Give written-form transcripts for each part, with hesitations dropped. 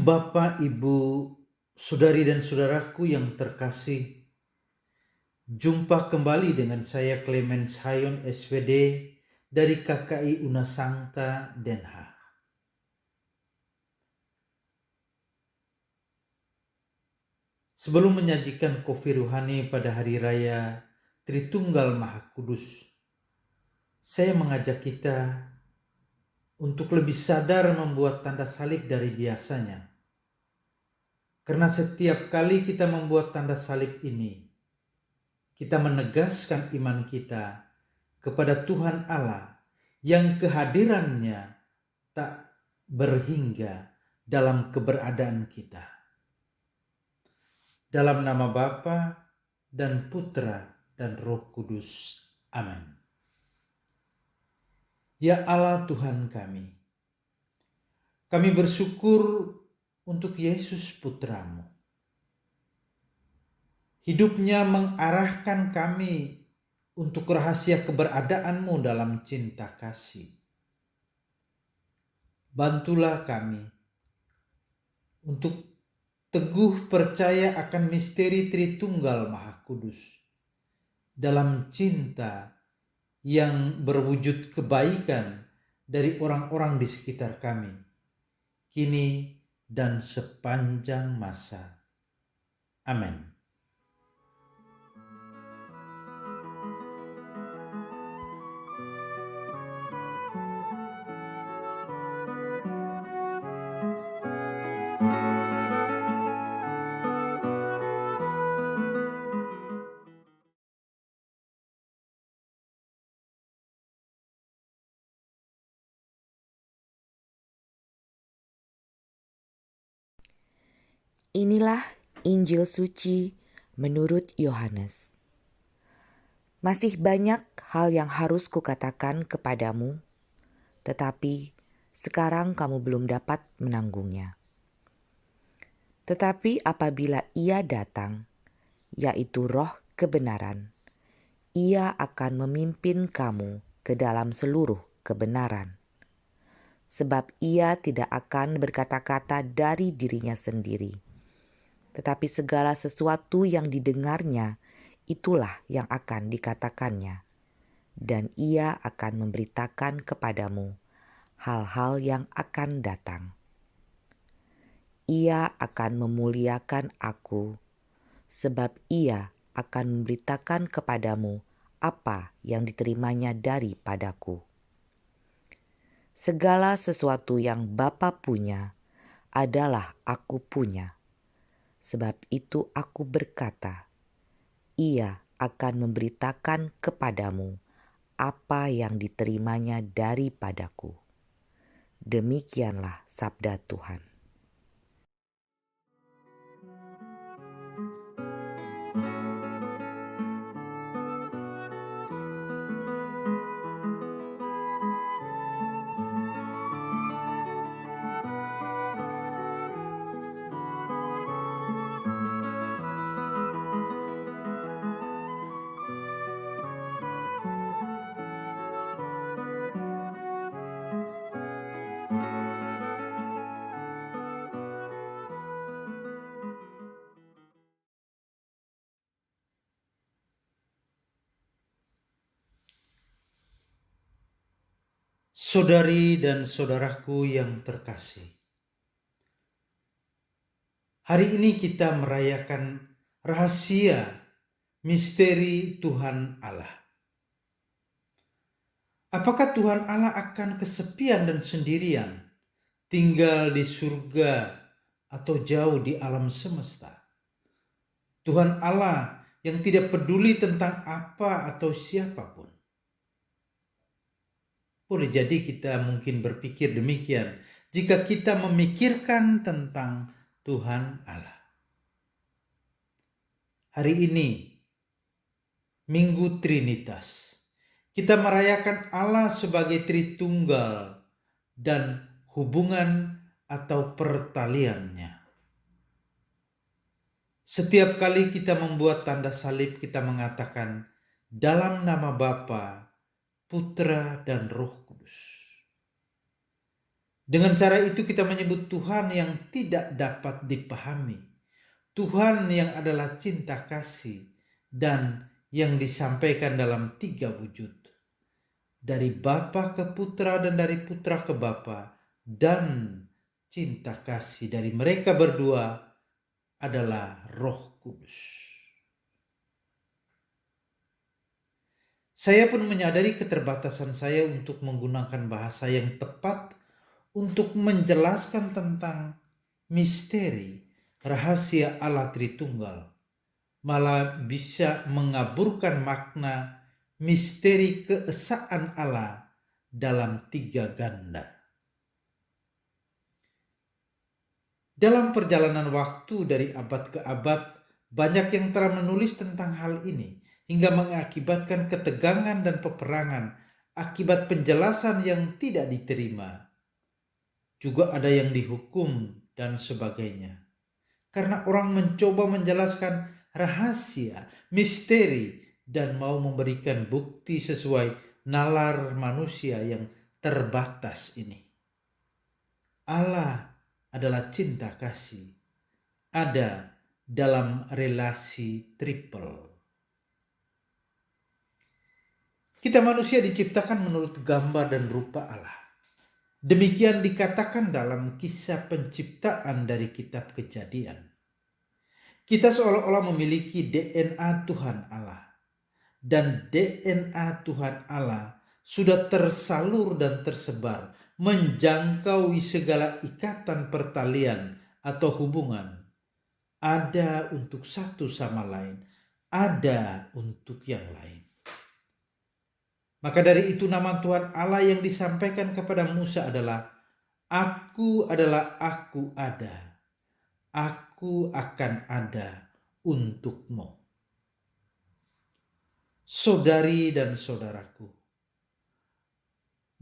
Bapak, Ibu, saudari dan saudaraku yang terkasih, jumpa kembali dengan saya Clemens Hayon SVD dari KKI Unasangta Den Haag. Sebelum menyajikan kopi ruhani pada hari raya Tritunggal Maha Kudus, saya mengajak kita untuk lebih sadar membuat tanda salib dari biasanya. Karena setiap kali kita membuat tanda salib ini, kita menegaskan iman kita kepada Tuhan Allah yang kehadirannya tak berhingga dalam keberadaan kita. Dalam nama Bapa dan Putra dan Roh Kudus. Amin. Ya Allah Tuhan kami bersyukur untuk Yesus Putramu. Hidupnya mengarahkan kami untuk rahasia keberadaanmu dalam cinta kasih. Bantulah kami untuk teguh percaya akan misteri Tritunggal Maha Kudus dalam cinta yang berwujud kebaikan dari orang-orang di sekitar kami, kini dan sepanjang masa. Amin. Inilah Injil suci menurut Yohanes. Masih banyak hal yang harus kukatakan kepadamu, tetapi sekarang kamu belum dapat menanggungnya. Tetapi apabila Ia datang, yaitu Roh kebenaran, Ia akan memimpin kamu ke dalam seluruh kebenaran. Sebab Ia tidak akan berkata-kata dari dirinya sendiri, tetapi segala sesuatu yang didengarnya, itulah yang akan dikatakannya. Dan Ia akan memberitakan kepadamu hal-hal yang akan datang. Ia akan memuliakan Aku, sebab Ia akan memberitakan kepadamu apa yang diterimanya daripadaku. Segala sesuatu yang Bapa punya adalah Aku punya. Sebab itu Aku berkata, Ia akan memberitakan kepadamu apa yang diterimanya daripadaku. Demikianlah sabda Tuhan. Saudari dan saudaraku yang terkasih, hari ini kita merayakan rahasia misteri Tuhan Allah. Apakah Tuhan Allah akan kesepian dan sendirian, tinggal di surga atau jauh di alam semesta? Tuhan Allah yang tidak peduli tentang apa atau siapapun. Boleh jadi kita mungkin berpikir demikian jika kita memikirkan tentang Tuhan Allah. Hari ini, Minggu Trinitas, kita merayakan Allah sebagai Tritunggal dan hubungan atau pertaliannya. Setiap kali kita membuat tanda salib, kita mengatakan dalam nama Bapa, Putra dan Roh Kudus. Dengan cara itu kita menyebut Tuhan yang tidak dapat dipahami. Tuhan yang adalah cinta kasih dan yang disampaikan dalam 3 wujud. Dari Bapa ke Putra dan dari Putra ke Bapa, dan cinta kasih dari mereka berdua adalah Roh Kudus. Saya pun menyadari keterbatasan saya untuk menggunakan bahasa yang tepat untuk menjelaskan tentang misteri rahasia Allah Tritunggal, malah bisa mengaburkan makna misteri keesaan Allah dalam 3 ganda. Dalam perjalanan waktu dari abad ke abad, banyak yang telah menulis tentang hal ini, hingga mengakibatkan ketegangan dan peperangan akibat penjelasan yang tidak diterima. Juga ada yang dihukum dan sebagainya. Karena orang mencoba menjelaskan rahasia, misteri, dan mau memberikan bukti sesuai nalar manusia yang terbatas ini. Allah adalah cinta kasih, ada dalam relasi triple. Kita manusia diciptakan menurut gambar dan rupa Allah. Demikian dikatakan dalam kisah penciptaan dari kitab Kejadian. Kita seolah-olah memiliki DNA Tuhan Allah. Dan DNA Tuhan Allah sudah tersalur dan tersebar, menjangkaui segala ikatan pertalian atau hubungan. Ada untuk satu sama lain, ada untuk yang lain. Maka dari itu nama Tuhan Allah yang disampaikan kepada Musa adalah, Aku adalah Aku ada. Aku akan ada untukmu. Saudari dan saudaraku,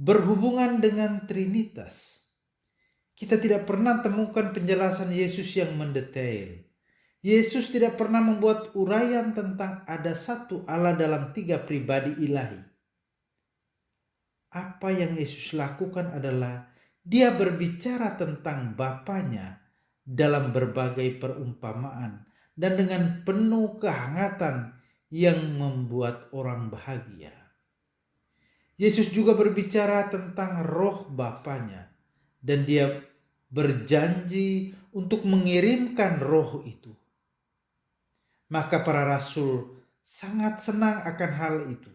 berhubungan dengan Trinitas, kita tidak pernah temukan penjelasan Yesus yang mendetail. Yesus tidak pernah membuat uraian tentang ada satu Allah dalam 3 pribadi ilahi. Apa yang Yesus lakukan adalah dia berbicara tentang Bapanya dalam berbagai perumpamaan dan dengan penuh kehangatan yang membuat orang bahagia. Yesus juga berbicara tentang roh Bapanya dan dia berjanji untuk mengirimkan roh itu. Maka para rasul sangat senang akan hal itu.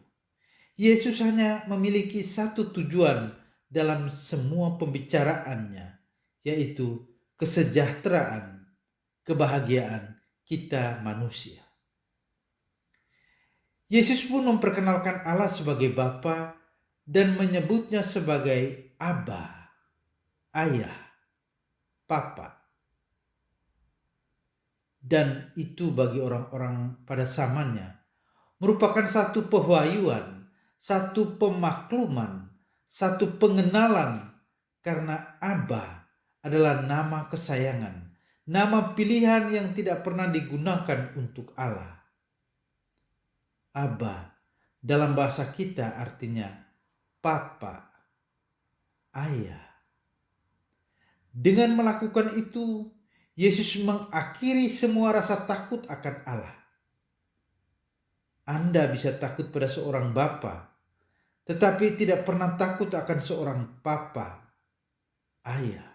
Yesus hanya memiliki satu tujuan dalam semua pembicaraannya, yaitu kesejahteraan, kebahagiaan kita manusia. Yesus pun memperkenalkan Allah sebagai Bapa dan menyebutnya sebagai Aba, Ayah, Papa. Dan itu bagi orang-orang pada zamannya merupakan satu pewahyuan, satu pemakluman, satu pengenalan, karena Aba adalah nama kesayangan, nama pilihan yang tidak pernah digunakan untuk Allah. Aba dalam bahasa kita artinya Papa, Ayah. Dengan melakukan itu, Yesus mengakhiri semua rasa takut akan Allah. Anda bisa takut pada seorang bapa, tetapi tidak pernah takut akan seorang papa, ayah.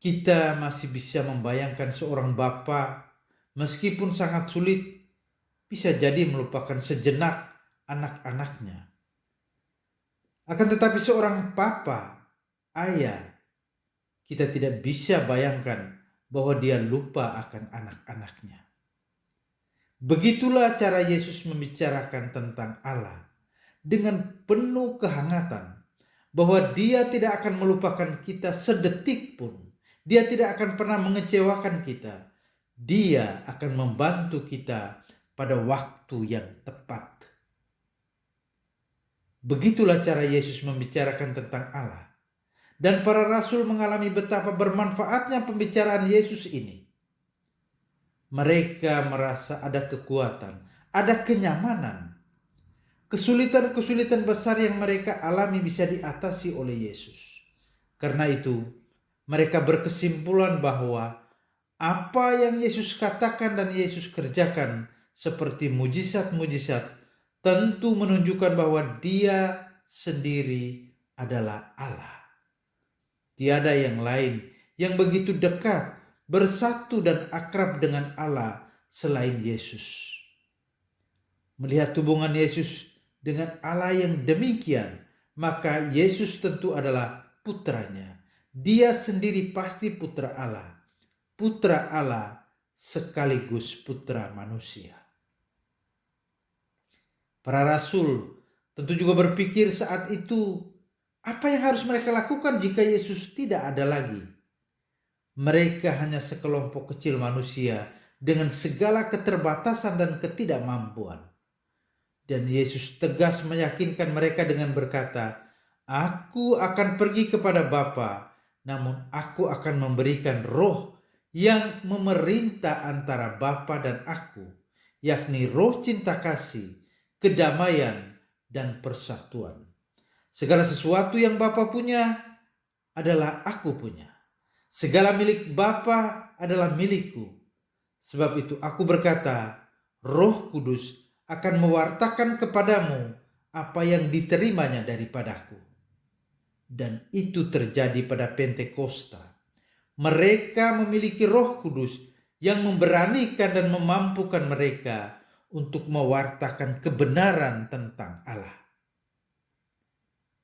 Kita masih bisa membayangkan seorang bapa, meskipun sangat sulit, bisa jadi melupakan sejenak anak-anaknya. Akan tetapi seorang papa, ayah, kita tidak bisa bayangkan bahwa dia lupa akan anak-anaknya. Begitulah cara Yesus membicarakan tentang Allah dengan penuh kehangatan, bahwa dia tidak akan melupakan kita sedetik pun. Dia tidak akan pernah mengecewakan kita. Dia akan membantu kita pada waktu yang tepat. Begitulah cara Yesus membicarakan tentang Allah. Dan para rasul mengalami betapa bermanfaatnya pembicaraan Yesus ini. Mereka merasa ada kekuatan, ada kenyamanan. kesulitan-kesulitan besar yang mereka alami bisa diatasi oleh Yesus. Karena itu, mereka berkesimpulan bahwa apa yang Yesus katakan dan Yesus kerjakan seperti mujizat-mujizat tentu menunjukkan bahwa Dia sendiri adalah Allah. Tiada yang lain yang begitu dekat, bersatu dan akrab dengan Allah selain Yesus. Melihat hubungan Yesus dengan Allah yang demikian, maka Yesus tentu adalah putranya. Dia sendiri pasti putra Allah sekaligus putra manusia. Para rasul tentu juga berpikir saat itu, apa yang harus mereka lakukan jika Yesus tidak ada lagi? Mereka hanya sekelompok kecil manusia dengan segala keterbatasan dan ketidakmampuan. Dan Yesus tegas meyakinkan mereka dengan berkata, "Aku akan pergi kepada Bapa, namun aku akan memberikan Roh yang memerintah antara Bapa dan aku, yakni Roh cinta kasih, kedamaian, dan persatuan. Segala sesuatu yang Bapa punya adalah aku punya. Segala milik Bapa adalah milikku. Sebab itu aku berkata, Roh Kudus akan mewartakan kepadamu apa yang diterimanya daripadaku." Dan itu terjadi pada Pentakosta. Mereka memiliki Roh Kudus yang memberanikan dan memampukan mereka untuk mewartakan kebenaran tentang Allah.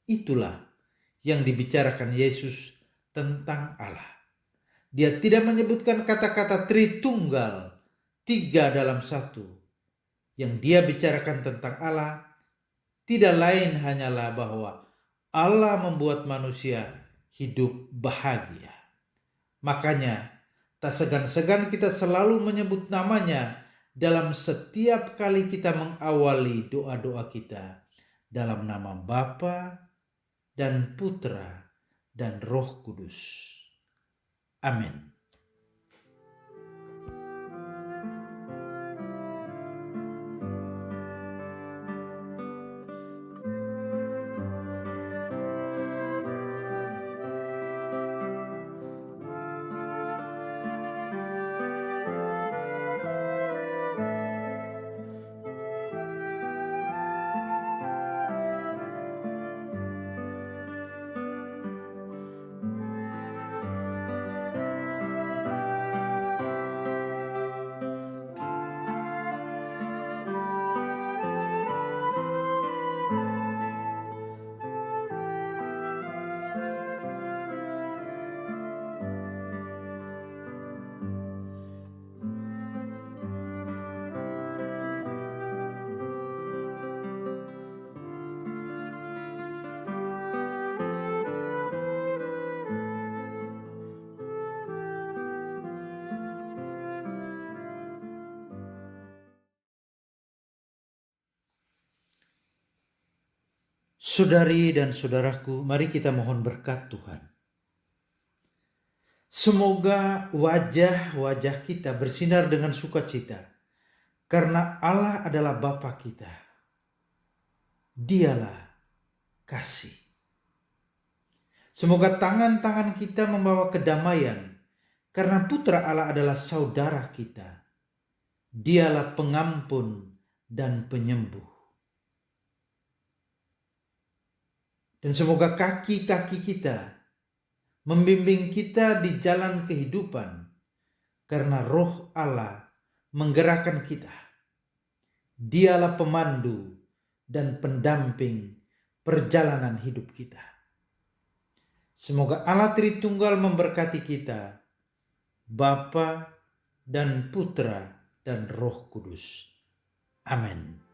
Itulah yang dibicarakan Yesus tentang Allah. Dia tidak menyebutkan kata-kata Tritunggal, 3 dalam 1. Yang dia bicarakan tentang Allah tidak lain hanyalah bahwa Allah membuat manusia hidup bahagia. Makanya tak segan-segan kita selalu menyebut namanya dalam setiap kali kita mengawali doa-doa kita dalam nama Bapa dan Putra dan Roh Kudus. Amin. Saudari dan saudaraku, mari kita mohon berkat Tuhan. Semoga wajah-wajah kita bersinar dengan sukacita, karena Allah adalah Bapa kita. Dialah kasih. Semoga tangan-tangan kita membawa kedamaian, karena Putra Allah adalah saudara kita. Dialah pengampun dan penyembuh. Dan semoga kaki-kaki kita membimbing kita di jalan kehidupan, karena Roh Allah menggerakkan kita. Dialah pemandu dan pendamping perjalanan hidup kita. Semoga Allah Tritunggal memberkati kita, Bapa dan Putra dan Roh Kudus. Amin.